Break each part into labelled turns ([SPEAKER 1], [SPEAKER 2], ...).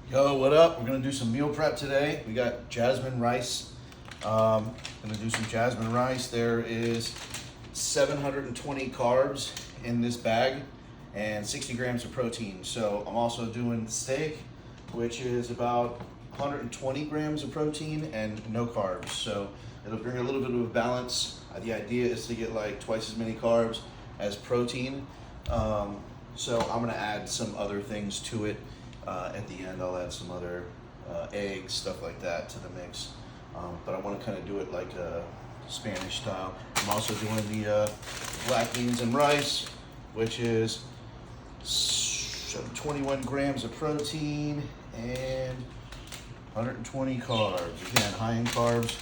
[SPEAKER 1] Yo, what up? We're gonna do some meal prep today. We got jasmine rice. Gonna do some jasmine rice. There is 720 carbs in this bag and 60 grams of protein. So I'm also doing steak, which is about 120 grams of protein and no carbs. So it'll bring a little bit of a balance. The idea is to get like twice as many carbs as protein. So I'm gonna add some other things to it. At the end, I'll add some other eggs, stuff like that to the mix. But I want to kind of do it like a Spanish style. I'm also doing the black beans and rice, which is 21 grams of protein and 120 carbs. Again, high in carbs,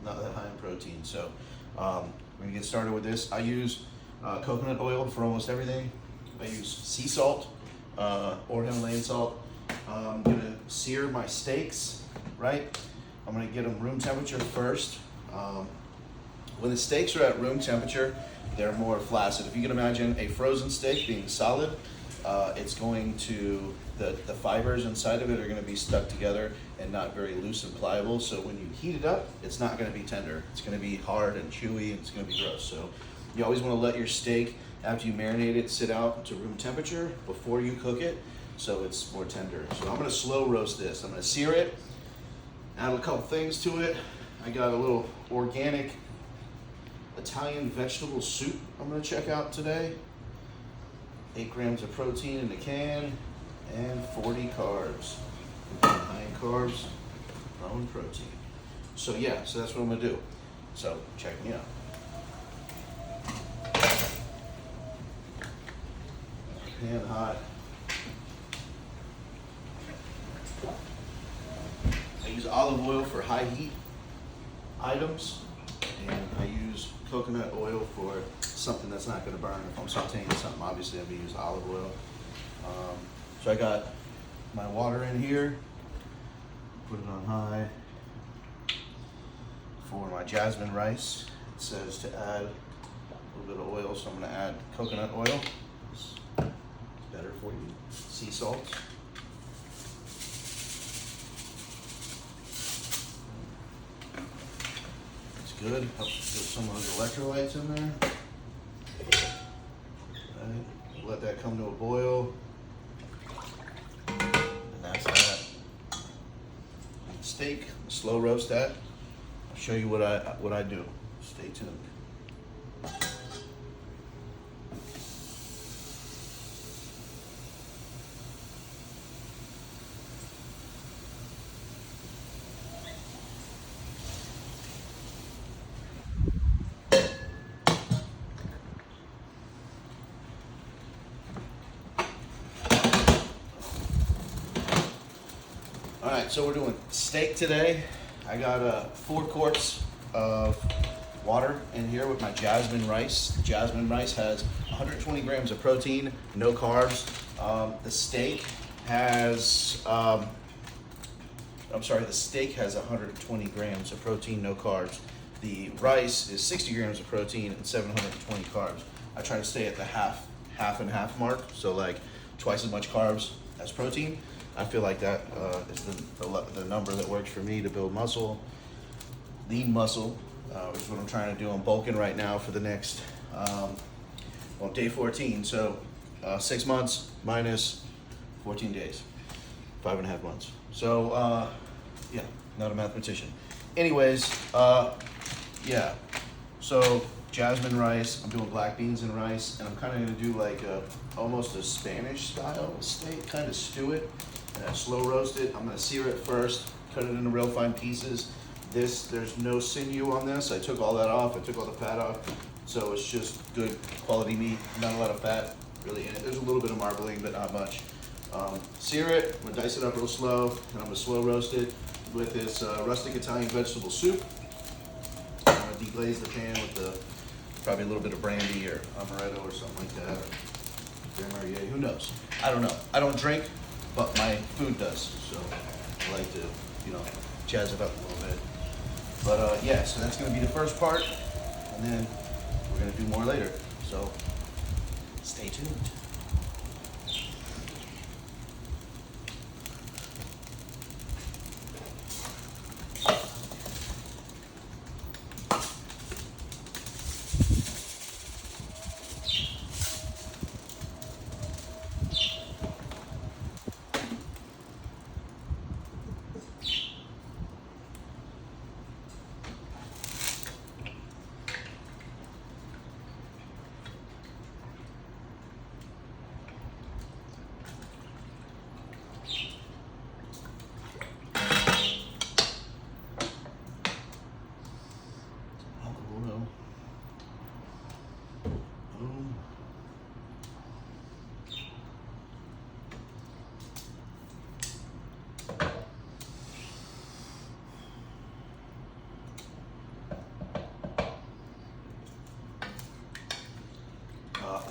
[SPEAKER 1] not that high in protein. So we're gonna get started with this. I use coconut oil for almost everything. I use sea salt or Himalayan salt. I'm gonna sear my steaks, right? I'm gonna get them room temperature first. When the steaks are at room temperature, they're more flaccid. If you can imagine a frozen steak being solid, it's going to, the fibers inside of it are gonna be stuck together and not very loose and pliable. So when you heat it up, it's not gonna be tender. It's gonna be hard and chewy and it's gonna be gross. So you always wanna let your steak, after you marinate it, sit out to room temperature before you cook it, so it's more tender. So I'm gonna slow roast this. I'm gonna sear it, add a couple things to it. I got a little organic Italian vegetable soup I'm gonna check out today. 8 grams of protein in the can and 40 carbs. High in carbs, low in protein. So yeah, so that's what I'm gonna do. So check me out. Pan hot. I use olive oil for high heat items, and I use coconut oil for something that's not going to burn. If I'm sauteing something, obviously I'm going to use olive oil. So I got my water in here, put it on high. For my jasmine rice, it says to add a little bit of oil, so I'm going to add coconut oil. It's better for you. Sea salt. Good. Helps get some of those electrolytes in there. Right. Let that come to a boil. And that's that. And steak, slow roast that. I'll show you what I do. Stay tuned. All right, so we're doing steak today. I got 4 quarts of water in here with my jasmine rice. The jasmine rice has 120 grams of protein, no carbs. The steak has, the steak has 120 grams of protein, no carbs. The rice is 60 grams of protein and 720 carbs. I try to stay at the half and half mark, so like twice as much carbs as protein. I feel like that is the number that works for me to build muscle, lean muscle, which is what I'm trying to do. I'm bulking right now for the next, day 14. So 6 months minus 14 days, 5.5 months. So yeah, not a mathematician. Anyways, yeah. So jasmine rice, I'm doing black beans and rice, and I'm kind of gonna do like almost a Spanish style steak, kind of stew it. Slow roast it. I'm gonna sear it first, cut it into real fine pieces. There's no sinew on this. I took all that off. I took all the fat off. So it's just good quality meat, not a lot of fat really in it. There's a little bit of marbling, but not much. Sear it, I'm gonna dice it up real slow, and I'm gonna slow roast it with this rustic Italian vegetable soup. I'm gonna deglaze the pan with probably a little bit of brandy or amaretto or something like that. Grand Marnier, who knows? I don't know. I don't drink, but my food does, so I like to, jazz it up a little bit. But yeah, so that's gonna be the first part, and then we're gonna do more later. So stay tuned.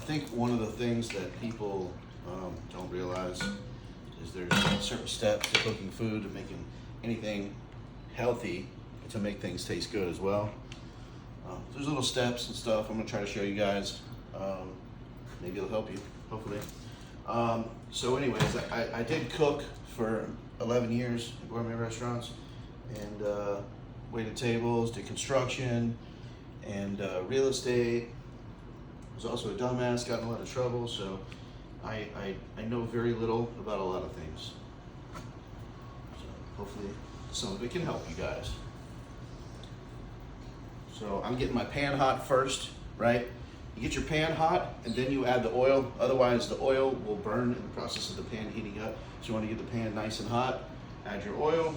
[SPEAKER 1] think one of the things that people don't realize is there's certain steps to cooking food and making anything healthy to make things taste good as well. There's little steps and stuff I'm gonna try to show you guys. Maybe it'll help you, hopefully. So anyways, I did cook for 11 years in gourmet restaurants and waited tables, did construction and real estate. I was also a dumbass, got in a lot of trouble, so I know very little about a lot of things. So hopefully some of it can help you guys. So I'm getting my pan hot first, right? You get your pan hot and then you add the oil. Otherwise the oil will burn in the process of the pan heating up. So you want to get the pan nice and hot. Add your oil.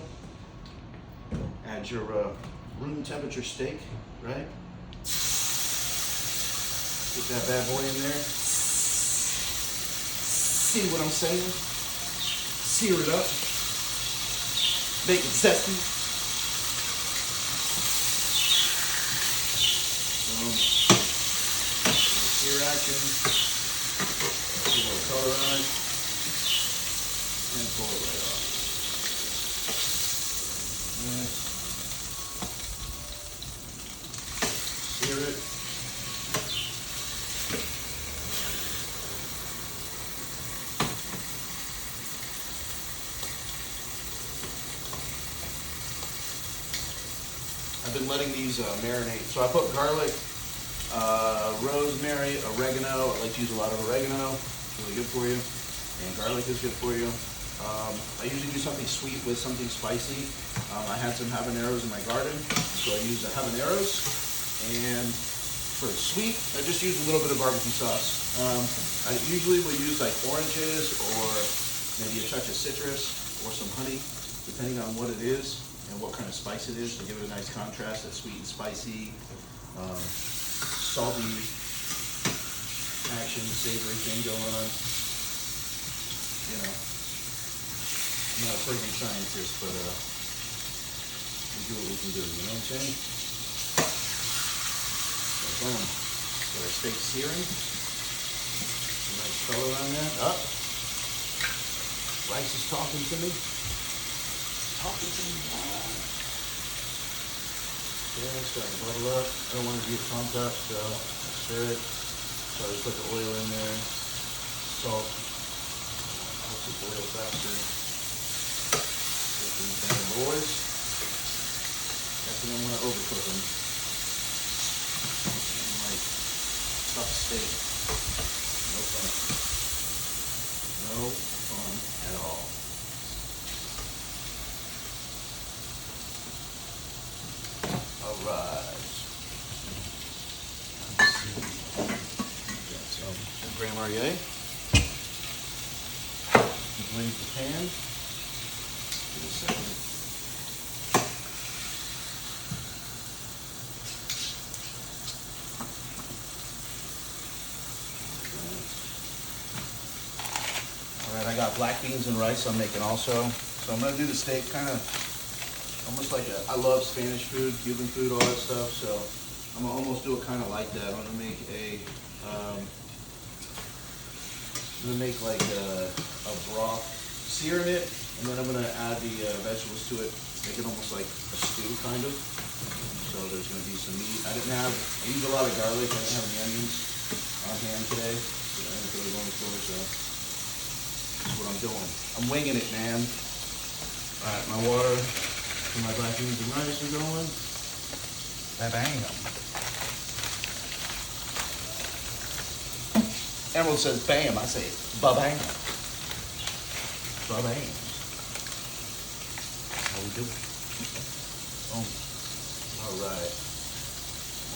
[SPEAKER 1] Add your room temperature steak, right? Get that bad boy in there. See what I'm saying? Sear it up. Make it zesty. Sear action. Get a little color on it. And pull it right off. Nice. Sear it. I've been letting these marinate. So I put garlic, rosemary, oregano. I like to use a lot of oregano. It's really good for you. And garlic is good for you. I usually do something sweet with something spicy. I had some habaneros in my garden, so I used the habaneros. And for sweet, I just use a little bit of barbecue sauce. I usually will use like oranges or maybe a touch of citrus or some honey, depending on what it is and what kind of spice it is, to give it a nice contrast, that sweet and spicy, salty action, savory thing going on. You know, I'm not a perfect scientist, but we do what we can do, you know what I'm saying? So boom, got our steak searing. Nice color on that. Up. Rice is talking to me. Talking to me. Yeah, it's starting to bubble up. I don't want it to get pumped up, so I stir it. So I just put the oil in there, salt, helps it boil faster. Get these bad boys. Definitely don't want to overcook them. Like tough steak. No fun. No fun at all. Alright. Got some Grand Marnier. Blaze the pan. Give it a second. Alright, I got black beans and rice I'm making also. So I'm going to do the steak kind of almost like I love Spanish food, Cuban food, all that stuff, so I'm gonna almost do it kind of like that. I'm gonna make like a broth, sear it, and then I'm gonna add the vegetables to it, make it almost like a stew kind of. So there's gonna be some meat. I used a lot of garlic, I didn't have any onions on hand today, so I didn't really go in the store, so that's what I'm doing. I'm winging it, man. All right, my water. So my black beans and rice are going. Ba-bang. Emerald says bam, I say ba-bang. Ba-bang. How we do it? Boom. All right.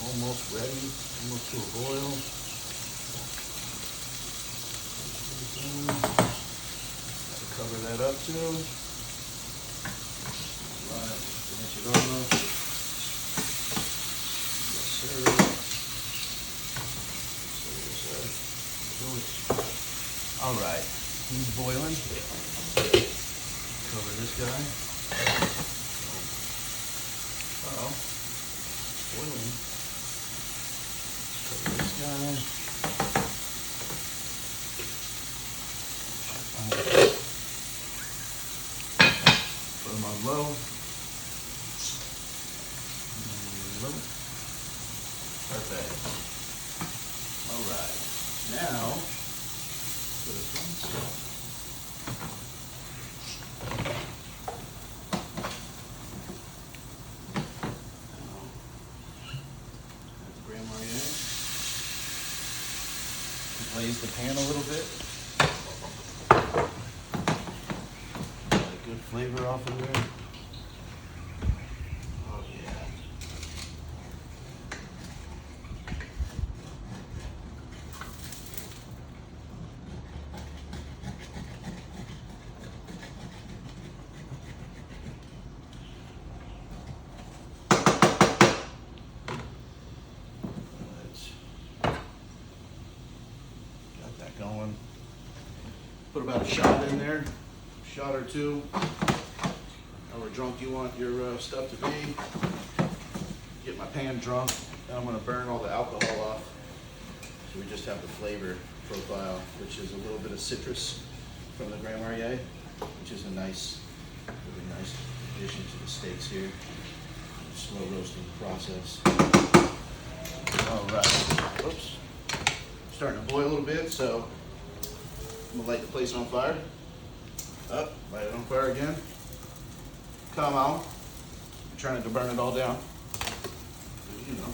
[SPEAKER 1] Almost ready. Almost to a boil. Gotta cover that up too. Finish it off. Yes, sir. All right, he's boiling. Cover this guy. Uh-oh, boiling. Cover this guy. low. Low. Perfect. All right. Now, put this one. Grand Marnier. Glaze the pan a little bit. Got a good flavor off of there. Oh yeah. Got that going. Put about a shot in there, shot or two. However drunk you want your stuff to be. Get my pan drunk. Now I'm gonna burn all the alcohol off. So we just have the flavor profile, which is a little bit of citrus from the Grand Marnier, which is a nice, really nice addition to the steaks here. Slow roasting process. All right, oops. Starting to boil a little bit, so I'm gonna light the place on fire. Up, light it on fire again. Come on. I'm trying to burn it all down. You know.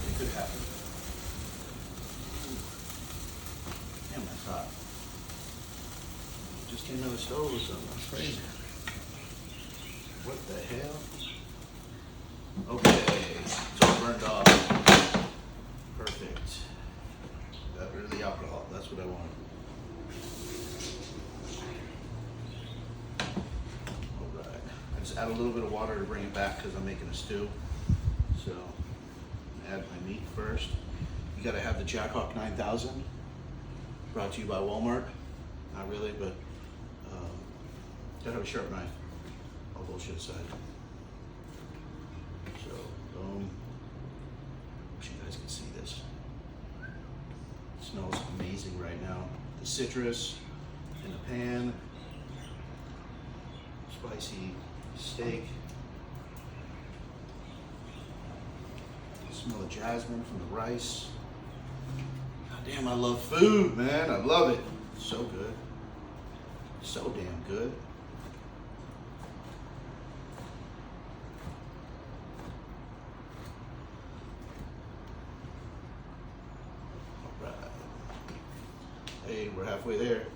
[SPEAKER 1] It could happen. Damn, that's hot. Just came out of the stove or something. That's crazy. What the hell? Okay, it's all burned off. Perfect. Got rid of the alcohol. That's what I wanted. All right. I just add a little bit of water to bring it back because I'm making a stew. So, add my meat first. You got to have the Jackhawk 9000. Brought to you by Walmart. Not really, but gotta have a sharp knife. All bullshit aside. So, boom. Wish you guys can see this. It smells amazing right now. The citrus in the pan. Spicy steak. Smell the jasmine from the rice. God damn, I love food, man. I love it. So good. So damn good. Hey, we're halfway there.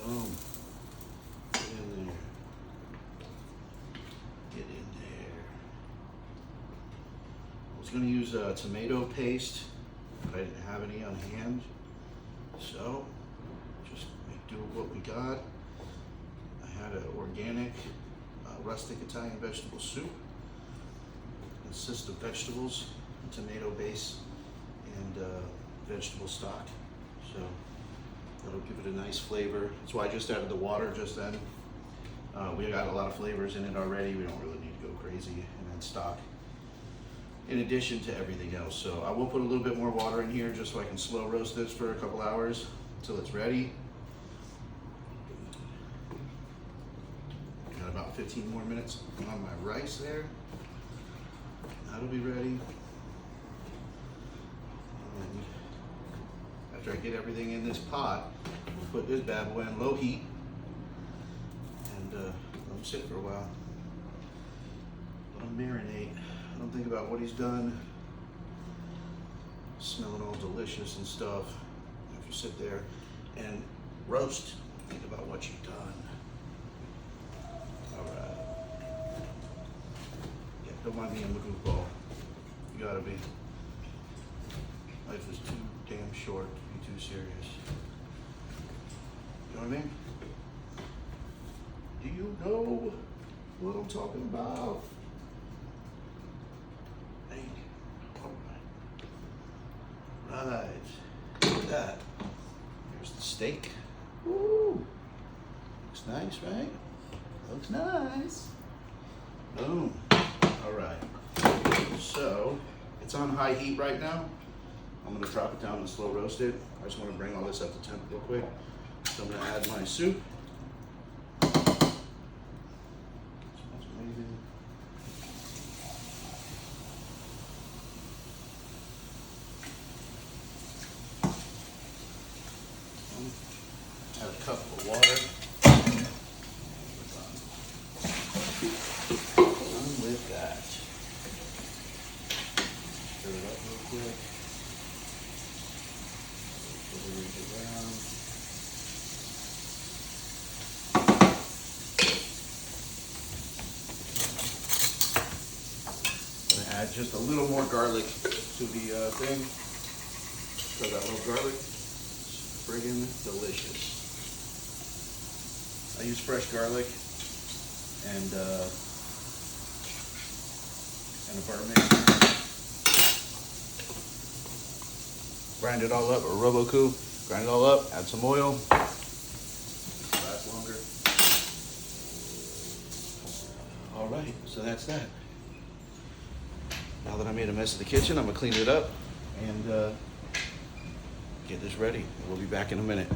[SPEAKER 1] Boom. Get in there. Get in there. I was going to use tomato paste, but I didn't have any on hand. So, just make do with what we got. I had an organic, rustic Italian vegetable soup. It consists of vegetables, tomato base, and vegetable stock. So, that'll give it a nice flavor. That's why I just added the water just then. We got a lot of flavors in it already. We don't really need to go crazy. And then stock, in addition to everything else. So I will put a little bit more water in here just so I can slow roast this for a couple hours until it's ready. Got about 15 more minutes on my rice there. That'll be ready. And after I get everything in this pot, we'll put this bad boy on low heat and let him sit for a while. Let him marinate. I don't think about what he's done. Smelling all delicious and stuff. If you sit there and roast, think about what you've done. All right. Yeah, don't mind me, I'm a goofball. You gotta be. Life is too damn short to be too serious. You know what I mean? Do you know what I'm talking about? Hey, all right. Look at that. Here's the steak. Woo! Looks nice, right? Looks nice. Boom. All right. So, it's on high heat right now. I'm gonna drop it down and slow roast it. I just wanna bring all this up to temp real quick. So I'm gonna add my soup. Smells amazing. Add a cup of water. Done with that. Stir it up real quick. Move it around. I'm gonna add just a little more garlic to the thing. Because I love garlic. It's friggin' delicious. I use fresh garlic and a butter mixer. Grind it all up, or Robocoo. Grind it all up, add some oil. Last longer. All right, so that's that. Now that I made a mess of the kitchen, I'm gonna clean it up and get this ready. We'll be back in a minute.